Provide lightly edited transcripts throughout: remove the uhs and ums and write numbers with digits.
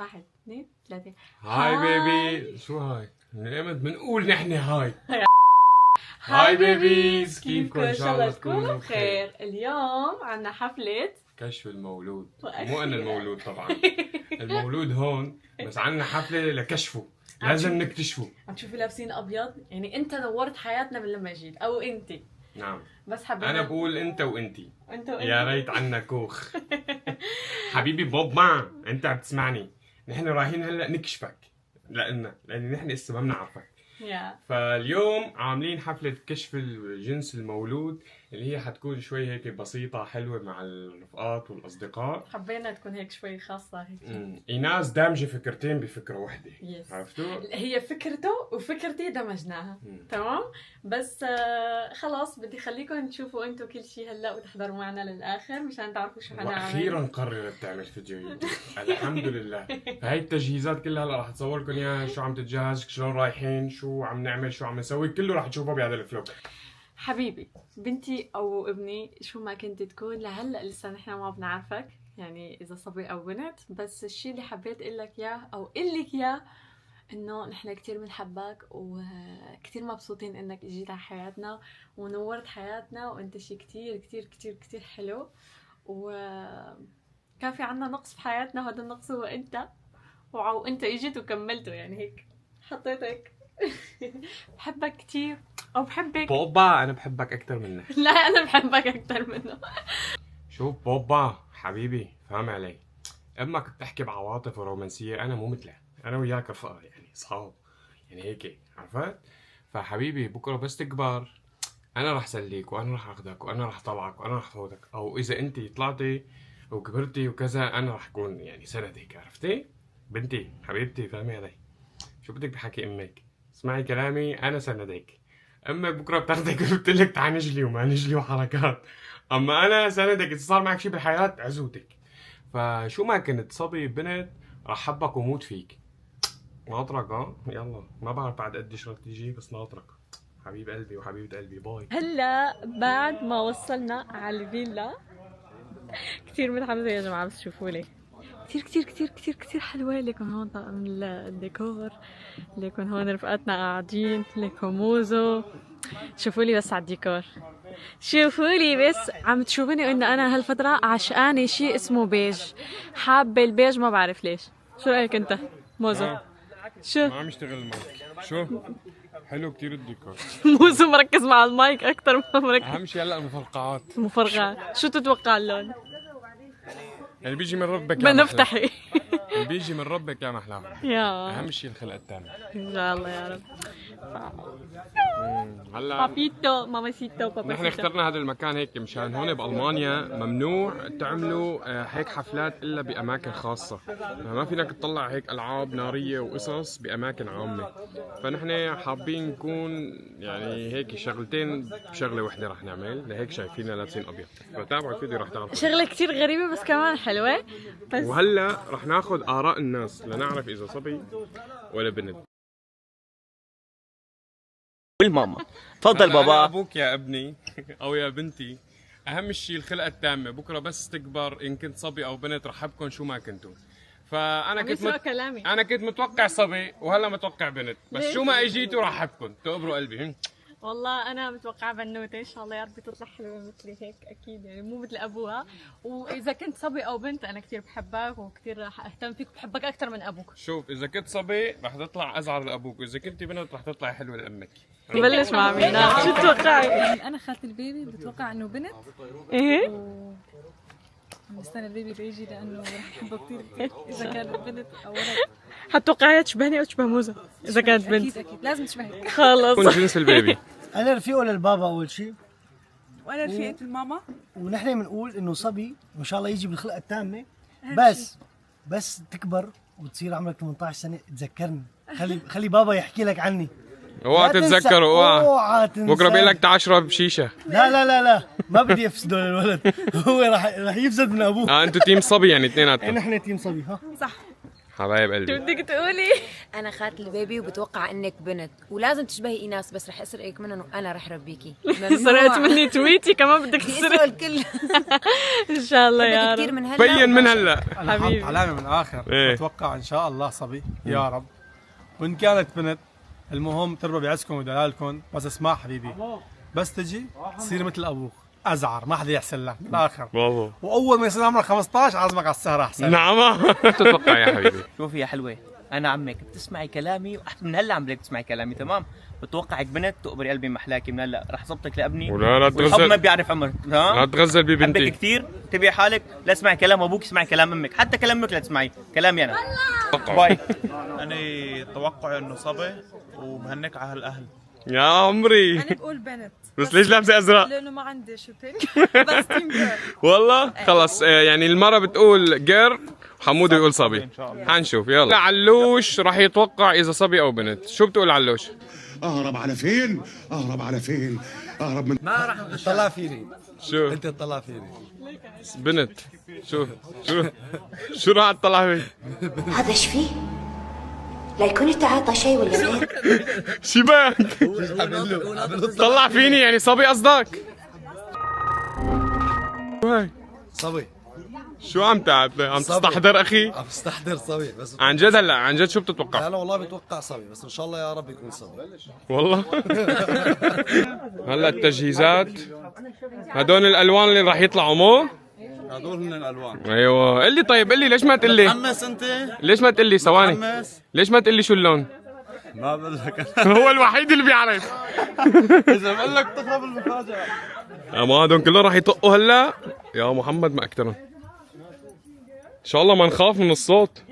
1 2 3. هاي بيبي. شو هاي؟ من ايمت بنقول نحن هاي. هاي بيبيز، كيفكم؟ ان شاء الله تكونوا بخير. اليوم عنا حفلة كشف المولود. مو انا المولود طبعا. المولود هون، بس عنا حفلة لكشفه. لازم نكتشفه. عم تشوفي لابسين ابيض، يعني انت نورت حياتنا من لما جيت، او انتي. نعم. بس حبينا انا بقول انت وانتي. انت وانتي. يا ريت عنا كوخ. حبيبي بوب ما انت عم تسمعني. نحن رايحين هلا نكشفك لان نحن لسه ما بنعرفك. فاليوم عاملين حفلة كشف الجنس المولود، اللي هي حتكون شوي هيك بسيطة حلوة مع الرفقات والأصدقاء. حبينا تكون هيك شوي خاصة هيك. إيناس دامجة فكرتين بفكرة واحدة. عرفتوا؟ هي فكرته وفكرتي دمجناها. تمام؟ بس خلاص بدي خليكم تشوفوا انتم كل شيء هلا وتحضروا معنا للآخر مشان تعرفوا شو حنعمل. وأخيرا قررت تعمل فيديو يوتيوب. الحمد لله. فهي التجهيزات كلها هلا رح تصور لكم اياها، شو عم تتجهز، شلون رايحين، شو عم نعمل، شو عم نسوي، كله رح تشوفه بهذا الفلوج. حبيبي بنتي او ابني شو ما كنت تكون لهلا لسه نحن ما بنعرفك، يعني اذا صبي او بنت، بس الشيء اللي حبيت اقول لك اياه او اقول لك اياه انه نحن كثير بنحبك وكثير مبسوطين انك اجيت على حياتنا ونورت حياتنا، وانت شيء كثير كثير كثير كثير حلو، وكان في عنا نقص في حياتنا، وهذا النقص هو انت، وانت اجيت وكملته، يعني هيك حطيتك. بحبك كثير او بحبك. بوبا انا بحبك اكثر منك. لا انا بحبك اكثر منه. شوف بوبا حبيبي، فهم علي، امك بتحكي بعواطف ورومانسيه، انا مو مثلها، انا وياك رفقه يعني اصحاب، يعني هيك عرفت؟ فحبيبي بكره بس تكبر انا رح سليك وانا رح اخذك وانا رح طلعك وانا رح فوتك، او اذا انت طلعتي وكبرتي وكذا انا رح اكون يعني سندك، عرفتي؟ بنتي حبيبتي فهمي علي. شو بدك بحكي امك؟ اسمعي كلامي، انا سندك. امك بكره بتاخدك وبتقلك تعال نجلي وما نجلي وحركات، اما انا سندك. اذا صار معك شيء بالحياه عزوتك. فشو ما كنت صبي بنت رح حبك وموت فيك. ناطرك يلا، ما بعرف بعد قديش رح تيجي بس ناطرك. حبيب قلبي وحبيبة قلبي، باي. هلا بعد ما وصلنا على الفيلا كثير متحمسة يا جماعة، بس شوفوا لي كثير كثير كثير كثير كثير حلوة. لكم هون طقم الديكور، لكم هون رفقاتنا قاعدين، لكم موزو. شوفوا لي بس على الديكور، شوفوا لي بس. عم تشوفوني انه انا هالفترة عشقانة شيء اسمه بيج، حابة البيج ما بعرف ليش. شو رأيك انت موزو؟ شو؟ ما عم يشتغل المايك. شو؟ حلو كتير الديكور. موزو مركز مع المايك اكثر ما مركز. اهم شيء هلا المفرقعات. مفرغات. شو تتوقع اللون؟ اللي بيجي من ربك بدنا نفتحي. اللي بيجي من ربك يا محلاهم. يا اهم شيء الخلقه التامه ان شاء الله يا رب. هلا بابيتو ماماسيتو باباسيتو. نحن اخترنا هذا المكان هيك مشان هون بالمانيا ممنوع تعملوا هيك حفلات الا باماكن خاصه، ما فينك تطلع هيك العاب ناريه وقصص باماكن عامه. فنحن حابين نكون يعني هيك شغلتين بشغله وحده رح نعمل، لهيك شايفيننا لابسين ابيض. فتابعوا الفيديو رح تعرفوا شغله كثير غريبه بس كمان حلوه. بس وهلا رح ناخذ اراء الناس لنعرف اذا صبي ولا بنت. والماما تفضل بابا. ابوك يا ابني او يا بنتي، اهم شيء الخلقه التامه. بكره بس تكبر ان كنت صبي او بنت رح حبكم شو ما كنتوا. فانا انا كنت متوقع صبي وهلا متوقع بنت، بس شو ما اجيتوا رح حبكم. تقبروا قلبي. والله انا متوقعه بنوته ان شاء الله يا رب تطلع حلوه مثلي هيك اكيد، يعني مو مثل ابوها. واذا كنت صبي او بنت انا كثير بحبك وكثير رح اهتم فيك وبحبك اكثر من ابوك. شوف اذا كنت صبي رح تطلع ازعر لابوك، واذا كنت بنت رح تطلع حلوه لامك. بلش مع مينا. شو تتوقعي؟ انا خالة البيبي بتوقع انه بنت. ايه مستنى البيبي ليجي لانه رح احبه كثير اذا كانت بنت او ولد. حتوقعيها تشبهني او تشبه موزة اذا كانت بنت؟ اكيد لازم تشبهك. خلص كون جنس البيبي. انا رفيقه للبابا اول شيء، وانا رفيقة الماما. ونحن بنقول انه صبي وان شاء الله يجي بالخلقه التامه، بس تكبر وتصير عمرك 18 سنه تذكرني. خلي بابا يحكي لك عني. اوعى تتذكر، اوعى تنسى. بكره بيقول لك تعال اشرب شيشه. لا ما بدي افسده للولد. هو رح يفسد من ابوه. انتوا تيم صبي يعني اثنيناتكم. نحن تيم صبي. ها صح. حبايب شو قلبي. بدك تقولي؟ انا خالة البيبي وبتوقع انك بنت ولازم تشبهي ايناس، بس رح اسرقك منهم وانا رح ربيكي. سرقت مني تويتي كمان بدك تسرق. الكل. ان شاء الله يا كثير رب. من هلا بين من هلا. انا حاط حبيبي. علامه من الاخر. إيه. اتوقع ان شاء الله صبي يا رب، وان كانت بنت المهم تربى بعزكم ودلالكم. بس اسمع حبيبي، بس تجي تصير مثل ابوك ازعر، ما حدا يحسن لك بالاخر. برافو. واول ما يصير عمرك 15 عازمك على السهره احسن. نعم. تتوقع يا حبيبي؟ شوفي يا حلوة، أنا عمك بتسمعي كلامي من هلا عم بدك تسمعي كلامي تمام؟ بتوقعك بنت تقبري قلبي محلاكي من هلا، رح ظبطك لابني. ولا لا والحب ما تغزل، بيعرف عمر، لا ها؟ تغزل حبك ببنتي. كثير، تبعي حالك، لا تسمعي كلام ابوك، اسمعي كلام امك، حتى كلام امك لا تسمعي، كلامي انا. باي. أنا توقعي إنه صبي ومهنك على هالأهل. يا عمري، انا بقول بنت بس ليش لابسه ازرق؟ لانه ما عندي شوبينج بس تيم جيرل. والله خلص يعني المرة بتقول جير وحمودة يقول صبي. حنشوف. يلا علوش راح يتوقع اذا صبي او بنت. شو بتقول علوش؟ اهرب على فين؟ اهرب على فين؟ اهرب من طلع فيني شو انت تطلع فيني. بنت؟ شو راح تطلع فيه؟ هذا ايش فيه؟ لا يكون يتعاطى شيء ولا غير. شباك. طلع فيني يعني صبي قصدك؟ صبي شو عم تستحضر اخي؟ عم استحضر صبي بس. عن جد هلا عن جد شو بتتوقع؟ انا والله بتوقع صبي، بس ان شاء الله يا رب يكون صبي. والله. هلا التجهيزات، هدول الالوان اللي راح يطلعوا مو؟ هذول من الألوان. ايوه قل لي. طيب قل لي ليش ما تقول لي؟ حمس أنت؟ ليش ما تقول لي ثواني؟ حمس؟ ليش ما تقول لي شو اللون؟ ما بقول لك. هو الوحيد اللي بيعرف. إذا بقول لك تخرب المفاجأة. اما هدول كلهم راح يطقوا هلا يا محمد ما اكترهم. ان شاء الله ما نخاف من الصوت.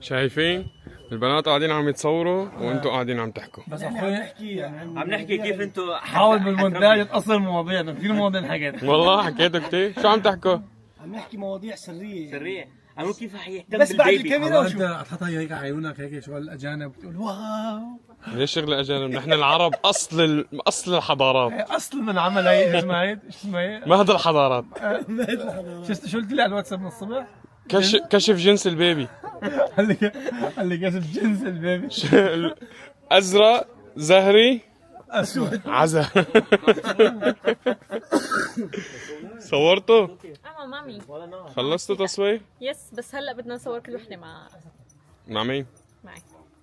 شايفين البنات قاعدين عم يتصوروا وانتم قاعدين عم تحكوا. بس اخوي عم نحكي كيف انتم حاول بالمونتاج تصل المواضيع، كثير مواضيع انحكت. والله حكيتوا كتير. شو عم تحكوا؟ عم نحكي مواضيع سريه. سرية. عم كيف حيهتم بس بعد بالبيبي. الكاميرا وشو. انت تحطها هيك على عيونك هيك شغل الاجانب بتقول واو. ليش شغل اجانب؟ نحن العرب اصل الحضارات. اصل من عمل هي شو اسمها هي؟ شو اسمها هي؟ مهد الحضارات. شو قلت لي على الواتساب من الصبح؟ كشف جنس البيبي. قال لي كشف جنس البيبي. ازرق، زهري، اسود. عزا. صورته؟ مامي. خلصتوا تصوير؟ يس بس هلا بدنا نصور كل وحده مع مين؟ معي.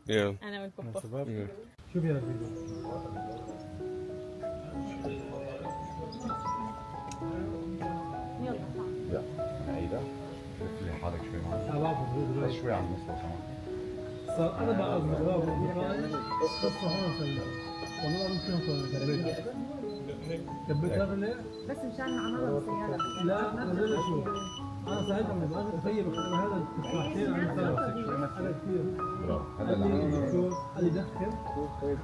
يلا. انا والبابا. شوف يا الفيديو. صار انا بقى قصه هون والله ممكن كبيت ليه؟ بس مشان عملها بالسياره. لا انا شو انا ساعتها من زمان تخيل هذا التفاحتين عم يصيروا انا كثير. قال لي شو؟ قال لي دخن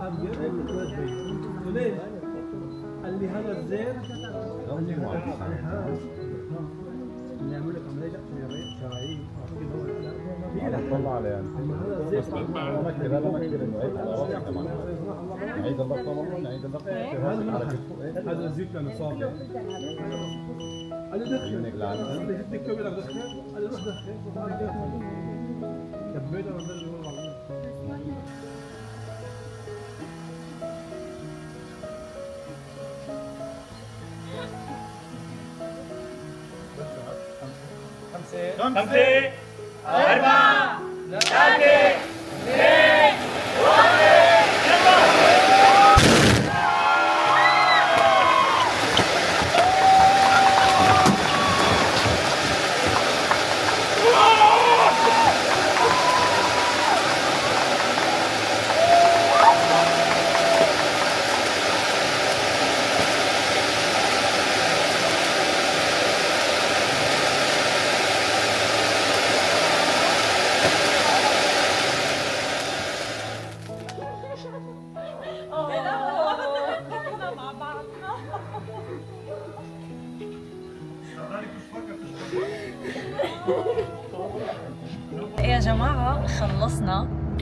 ابيض وليش؟ قال لي هذا الزين قال لي هذا اللي يعمل لك عمليه شرايين طلع عليه يعني نعيد الضغط طبعا نعيد الضغط هذا الزيت لانه صافي قال لي دخن بدك تكبر لك دخن قال لي روح دخن كبيته ونزل خمسة 4 3 يلا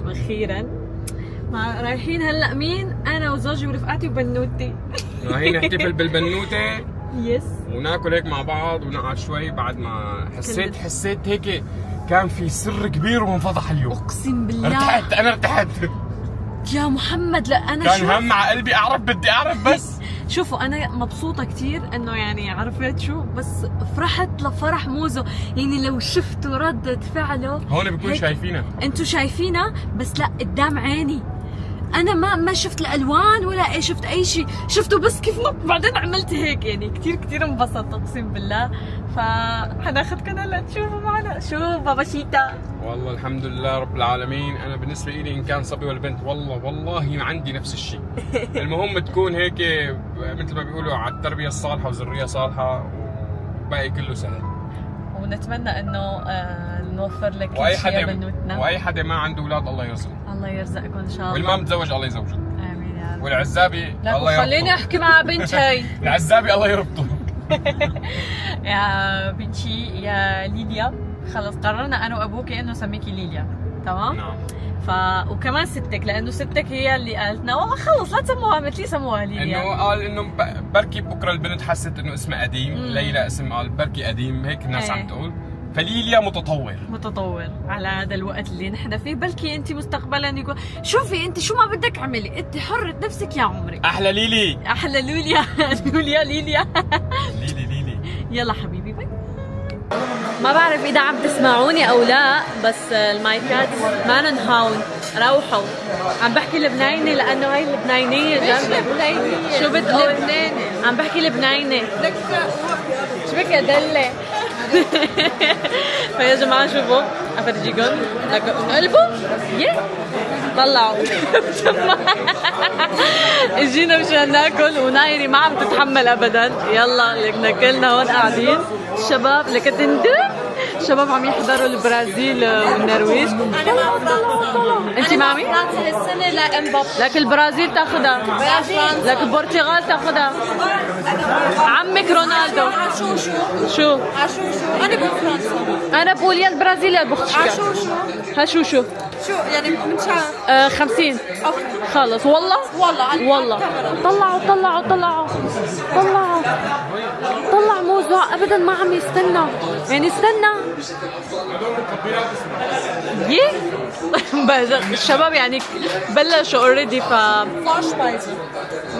واخيرا رايحين هلا مين؟ انا وزوجي ورفقاتي وبنوتي. رايحين نحتفل بالبنوته يس. وناكل هيك مع بعض ونقعد شوي بعد ما حسيت هيك كان في سر كبير وانفضح اليوم. اقسم بالله ارتحت، انا ارتحت يا محمد. لا انا كان هم على قلبي اعرف، بدي اعرف بس. شوفوا انا مبسوطه كثير انه يعني عرفت شو، بس فرحت لفرح موزو. يعني لو شفتوا ردة فعله هون بيكون شايفينها، انتوا شايفينها بس لا قدام عيني. انا ما شفت الالوان ولا اي شفت اي شيء، شفته بس كيف نط بعدين عملت هيك. يعني كثير انبسطت اقسم بالله. فحناخذكم هلا تشوفوا معنا. شو بابا شيتا؟ والله الحمد لله رب العالمين. انا بالنسبه لي ان كان صبي ولا بنت والله عندي نفس الشيء. المهم تكون هيك مثل ما بيقولوا على التربيه الصالحه وذريه صالحه وباقي كله سهل. ونتمنى انه نوفر لك كل واي شيء يا حدا بنوتنا. واي حدا ما عنده اولاد الله يرزقه، الله يرزقكم ان شاء الله. واللي ما متزوج الله يزوجه. امين يا رب. والعزابي الله يربطه. خليني احكي مع بنتي. العزابي الله يربطه. يا بنتي يا ليليا، خلص قررنا انا وابوكي انه نسميكي ليليا، تمام؟ نعم. وكمان ستك، لانه ستك هي اللي قالتنا والله خلص لا تسموها مثلي، سموها ليليا. انه قال انه بركي بكره البنت حست انه اسمها قديم. ليلى اسم قال بركي قديم، هيك الناس عم تقول. فليليا متطور على هذا الوقت اللي نحن فيه. بلكي انت مستقبلا يقول شوفي انت شو ما بدك اعملي، انت حرة نفسك يا عمري. احلى ليلي، احلى لوليا. لوليا ليلي. يلا حبيبي باي. ما بعرف اذا عم تسمعوني او لا، بس المايكات ما هون روحوا. عم بحكي لبناني لانه هاي اللبنانيه جنبي. شو بتقول؟ لبناني. عم بحكي لبناني. شو بك يا دله؟ فيا جماعه شوفوا افرجيكم قلبوا طلعوا. اجينا مشان ناكل ونايري ما عم تتحمل ابدا. يلا لك كلنا هون قاعدين الشباب لك تندم. الشباب عم يحضروا البرازيل والنرويج. طلعوا. انت مع مين؟ هالسنه لامبابي. لك البرازيل تاخذها، لك البرتغال تاخذها. عمك رونالدو. شو؟ انا بفرنسا. انا بقول يا البرازيل يا البرتغال. شو يعني من شهر 50. خلص والله طلع موزع ابدا ما عم يستنى. يعني استنى الشباب يعني بلشوا اوريدي.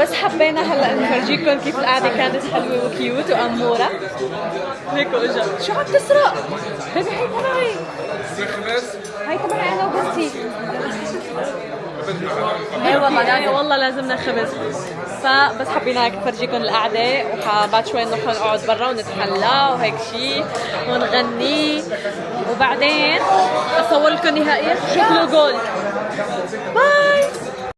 بس حبينا هلا نفرجيكم كيف القعده كانت حلوه وكيوت واموره. هيك اجا شو عم تسرق؟ هي تبعي، هي تبعي انا وبنتي. اي والله لازمنا خبز. فبس حبينا هيك نفرجيكم القعده، وبعد شوي نروح نقعد برا ونتحلى وهيك شيء ونغني، وبعدين اصور لكم نهائيا شكله جول. باي.